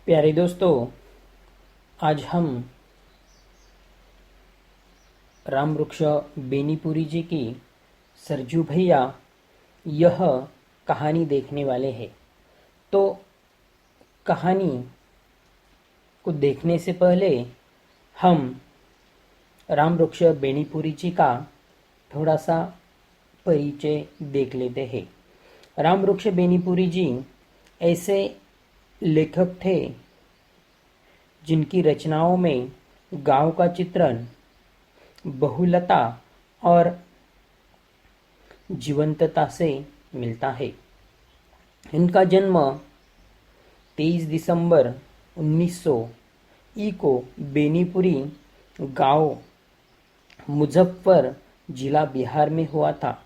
प्यारे दोस्तों, आज हम राम वृक्ष बेनीपुरी जी की सरजू भैया यह कहानी देखने वाले हैं। तो कहानी को देखने से पहले हम राम वृक्ष बेनीपुरी जी का थोड़ा सा परिचय देख लेते हैं। राम वृक्ष बेनीपुरी जी ऐसे लेखक थे जिनकी रचनाओं में गांव का चित्रण, बहुलता और जीवंतता से मिलता है। इनका जन्म 23 दिसंबर 1900 ई को बेनीपुरी गांव मुजफ्फर जिला बिहार में हुआ था।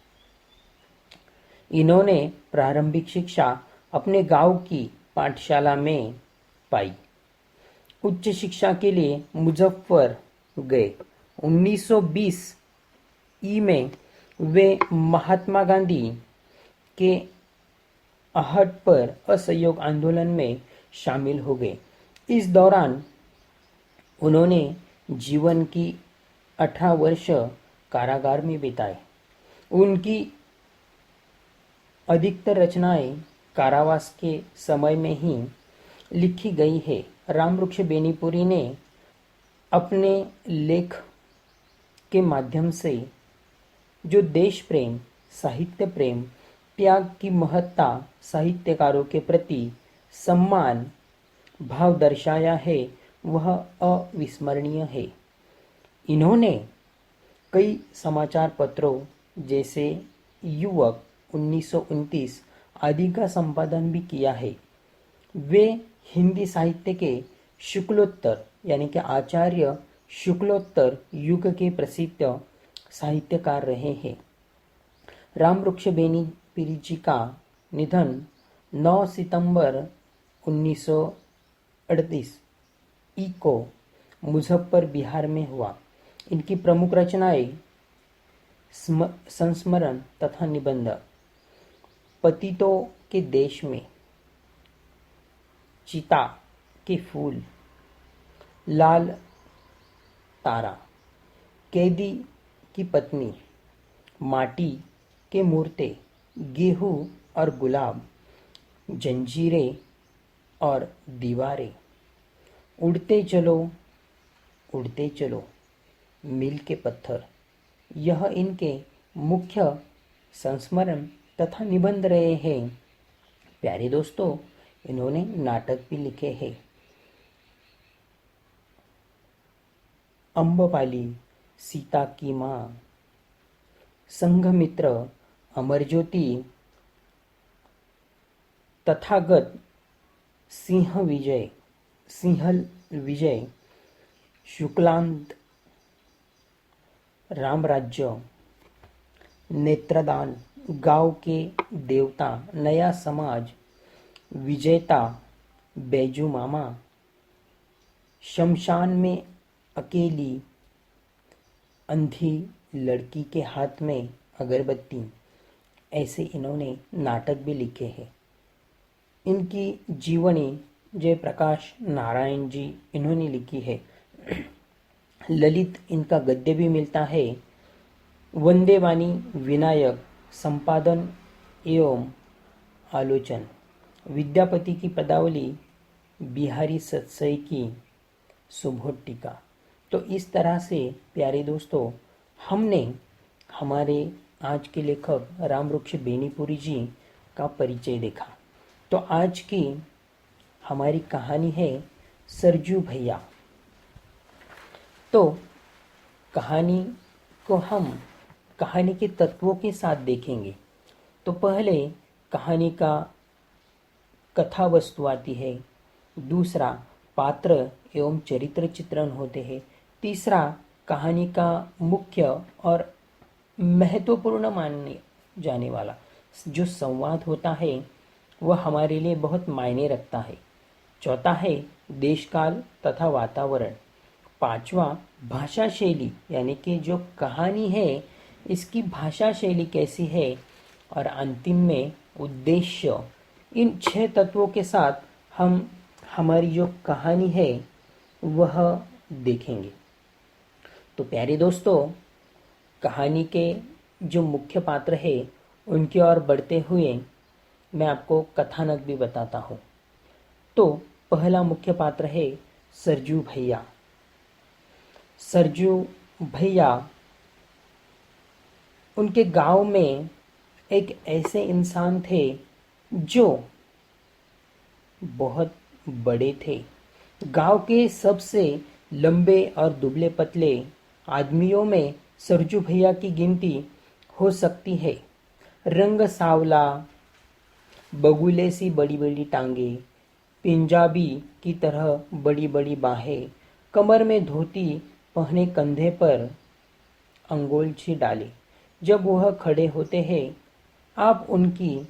इन्होंने प्रारंभिक शिक्षा अपने गांव की पाठशाला में पाई। उच्च शिक्षा के लिए मुजफ्फर गए। 1920 ई में वे महात्मा गांधी के आहट पर असहयोग आंदोलन में शामिल हो गए। इस दौरान उन्होंने जीवन की 18 वर्ष कारागार में बिताए। उनकी अधिकतर रचनाएं कारावास के समय में ही लिखी गई है। राम वृक्ष बेनीपुरी ने अपने लेख के माध्यम से जो देश प्रेम, साहित्य प्रेम, त्याग की महत्ता, साहित्यकारों के प्रति सम्मान भाव दर्शाया है, वह अविस्मरणीय है। इन्होंने कई समाचार पत्रों जैसे युवक, 1929 आदि का संपादन भी किया है। वे हिंदी साहित्य के शुक्लोत्तर यानी कि आचार्य शुक्लोत्तर युग के प्रसिद्ध साहित्यकार रहे हैं। राम वृक्ष बेनीपुरी जी का निधन 9 सितंबर 1938 ई को मुजफ्फर बिहार में हुआ। इनकी प्रमुख रचनाएं संस्मरण तथा निबंध, पतितों के देश में, चिता के फूल, लाल तारा, कैदी की पत्नी, माटी के मूर्ते, गेहूं और गुलाब, जंजीरें और दीवारें, उड़ते चलो, मील के पत्थर, यह इनके मुख्य संस्मरण तथा निबंध रहे हैं। प्यारे दोस्तों, इन्होंने नाटक भी लिखे हैं। अम्बपाली, सीता की माँ, संघमित्र, अमरज्योति, तथागत, सिंहल विजय, शुक्लांत, रामराज्य, नेत्रदान, गांव के देवता, नया समाज, विजेता, बैजू मामा, शमशान में अकेली, अंधी लड़की के हाथ में अगरबत्ती, ऐसे इन्होंने नाटक भी लिखे हैं। इनकी जीवनी जयप्रकाश नारायण जी इन्होंने लिखी है। ललित इनका गद्य भी मिलता है। वंदे वाणी विनायक, संपादन एवं आलोचन, विद्यापति की पदावली, बिहारी सत्सई की सुबोध टीका। तो इस तरह से प्यारे दोस्तों, हमने हमारे आज के लेखक राम वृक्ष बेनीपुरी जी का परिचय देखा। तो आज की हमारी कहानी है सरजू भैया। तो कहानी को हम कहानी के तत्वों के साथ देखेंगे। तो पहले कहानी का कथा वस्तु आती है, दूसरा पात्र एवं चरित्र चित्रण होते हैं, तीसरा कहानी का मुख्य और महत्वपूर्ण मानने जाने वाला जो संवाद होता है वह हमारे लिए बहुत मायने रखता है, चौथा है देशकाल तथा वातावरण, पांचवा भाषा शैली यानी कि जो कहानी है इसकी भाषा शैली कैसी है, और अंतिम में उद्देश्य। इन 6 तत्वों के साथ हम हमारी जो कहानी है वह देखेंगे। तो प्यारे दोस्तों, कहानी के जो मुख्य पात्र है उनकी ओर बढ़ते हुए मैं आपको कथानक भी बताता हूँ। तो पहला मुख्य पात्र है सरजू भैया। सरजू भैया, उनके गांव में एक ऐसे इंसान थे जो बहुत बड़े थे। गांव के सबसे लंबे और दुबले पतले आदमियों में सरजू भैया की गिनती हो सकती है। रंग सांवला, बगुले सी बड़ी बड़ी टांगे, पंजाबी की तरह बड़ी बड़ी बाहें, कमर में धोती पहने, कंधे पर अंगोछी डाले। जब वह खड़े होते हैं आप उनकी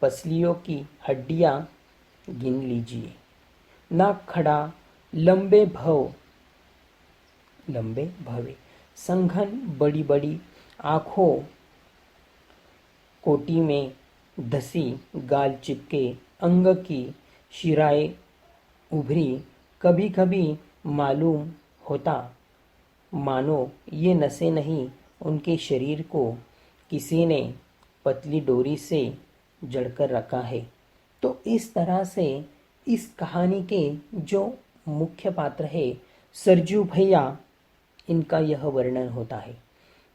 पसलियों की हड्डियां गिन लीजिए। नाक खड़ा, लंबे भवे, संघन बड़ी बड़ी आंखों, कोटी में धसी, गाल चिपके, अंग की शिराएं उभरी। कभी कभी मालूम होता मानो ये नसें नहीं, उनके शरीर को किसी ने पतली डोरी से जड़कर रखा है। तो इस तरह से इस कहानी के जो मुख्य पात्र है सरजू भैया, इनका यह वर्णन होता है।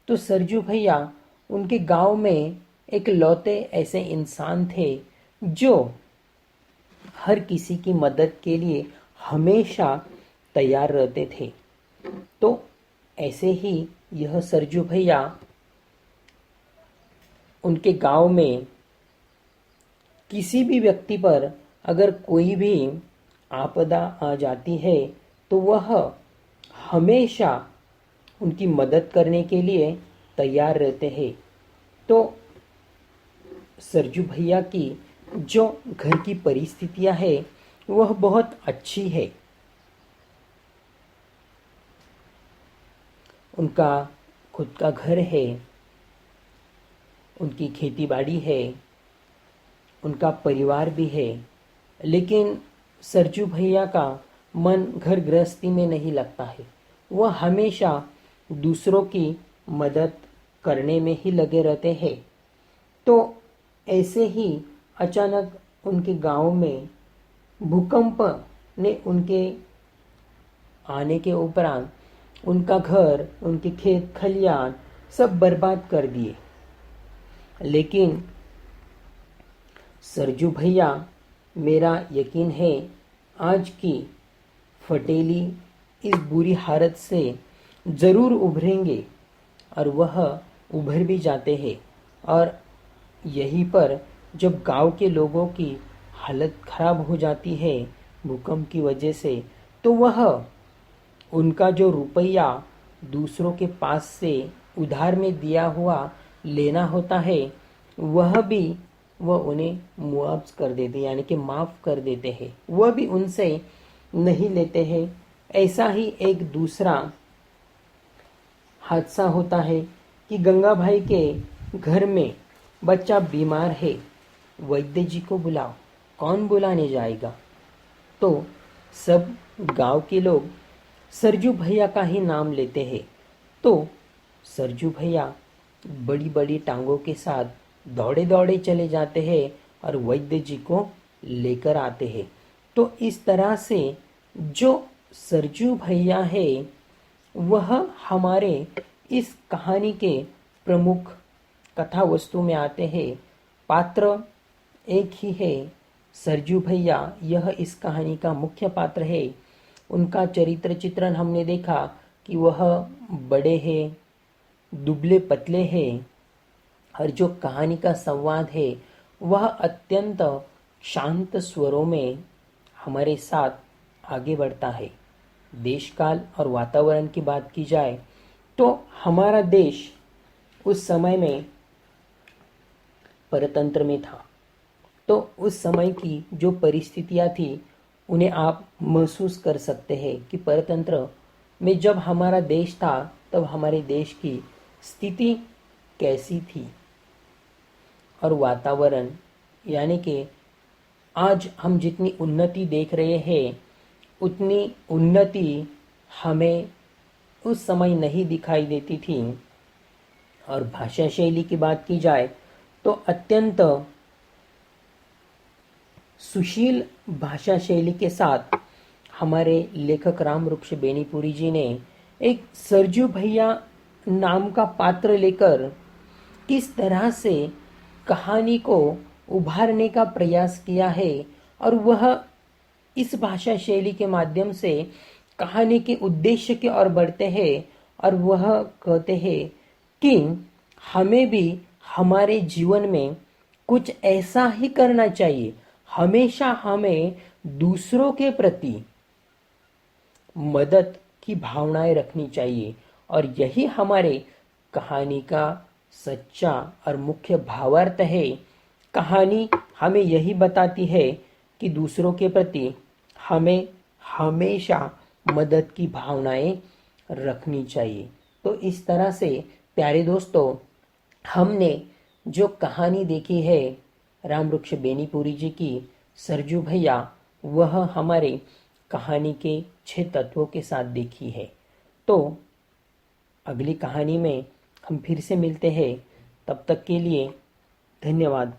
तो सरजू भैया उनके गांव में एक लौते ऐसे इंसान थे जो हर किसी की मदद के लिए हमेशा तैयार रहते थे। तो ऐसे ही यह सरजू भैया उनके गांव में किसी भी व्यक्ति पर अगर कोई भी आपदा आ जाती है तो वह हमेशा उनकी मदद करने के लिए तैयार रहते हैं। तो सरजू भैया की जो घर की परिस्थितियां है वह बहुत अच्छी है। उनका खुद का घर है, उनकी खेती बाड़ी है, उनका परिवार भी है। लेकिन सरजू भैया का मन घर गृहस्थी में नहीं लगता है। वह हमेशा दूसरों की मदद करने में ही लगे रहते हैं। तो ऐसे ही अचानक उनके गांव में भूकंप ने उनके आने के उपरांत उनका घर, उनके खेत खलियान सब बर्बाद कर दिए। लेकिन सरजू भैया, मेरा यकीन है आज की फटेली इस बुरी हालत से ज़रूर उभरेंगे, और वह उभर भी जाते हैं। और यहीं पर जब गांव के लोगों की हालत खराब हो जाती है भूकंप की वजह से, तो वह उनका जो रुपया दूसरों के पास से उधार में दिया हुआ लेना होता है वह उन्हें मुआवजा कर देते, यानी कि माफ़ कर देते हैं। वह भी उनसे नहीं लेते हैं। ऐसा ही एक दूसरा हादसा होता है कि गंगा भाई के घर में बच्चा बीमार है, वैद्य जी को बुलाओ। कौन बुलाने जाएगा? तो सब गांव के लोग सरजू भैया का ही नाम लेते हैं। तो सरजू भैया बड़ी बड़ी टांगों के साथ दौड़े दौड़े चले जाते हैं और वैद्य जी को लेकर आते हैं। तो इस तरह से जो सरजू भैया है वह हमारे इस कहानी के प्रमुख कथा वस्तु में आते हैं। पात्र एक ही है, सरजू भैया, यह इस कहानी का मुख्य पात्र है। उनका चरित्र चित्रण हमने देखा कि वह बड़े हैं, दुबले पतले हैं, और जो कहानी का संवाद है वह अत्यंत शांत स्वरों में हमारे साथ आगे बढ़ता है। देश काल और वातावरण की बात की जाए तो हमारा देश उस समय में परतंत्र में था। तो उस समय की जो परिस्थितियां थी उन्हें आप महसूस कर सकते हैं कि परतंत्र में जब हमारा देश था तब हमारे देश की स्थिति कैसी थी। और वातावरण यानी कि आज हम जितनी उन्नति देख रहे हैं उतनी उन्नति हमें उस समय नहीं दिखाई देती थी। और भाषा शैली की बात की जाए तो अत्यंत सुशील भाषा शैली के साथ हमारे लेखक रामवृक्ष बेनीपुरी जी ने एक सरजू भैया नाम का पात्र लेकर किस तरह से कहानी को उभारने का प्रयास किया है, और वह इस भाषा शैली के माध्यम से कहानी के उद्देश्य की ओर बढ़ते हैं और वह कहते हैं कि हमें भी हमारे जीवन में कुछ ऐसा ही करना चाहिए। हमेशा हमें दूसरों के प्रति मदद की भावनाएं रखनी चाहिए, और यही हमारे कहानी का सच्चा और मुख्य भावार्थ है। कहानी हमें यही बताती है कि दूसरों के प्रति हमें हमेशा मदद की भावनाएं रखनी चाहिए। तो इस तरह से प्यारे दोस्तों, हमने जो कहानी देखी है रामवृक्ष बेनीपुरी जी की सरजू भैया, वह हमारे कहानी के 6 तत्वों के साथ देखी है। तो अगली कहानी में हम फिर से मिलते हैं। तब तक के लिए धन्यवाद।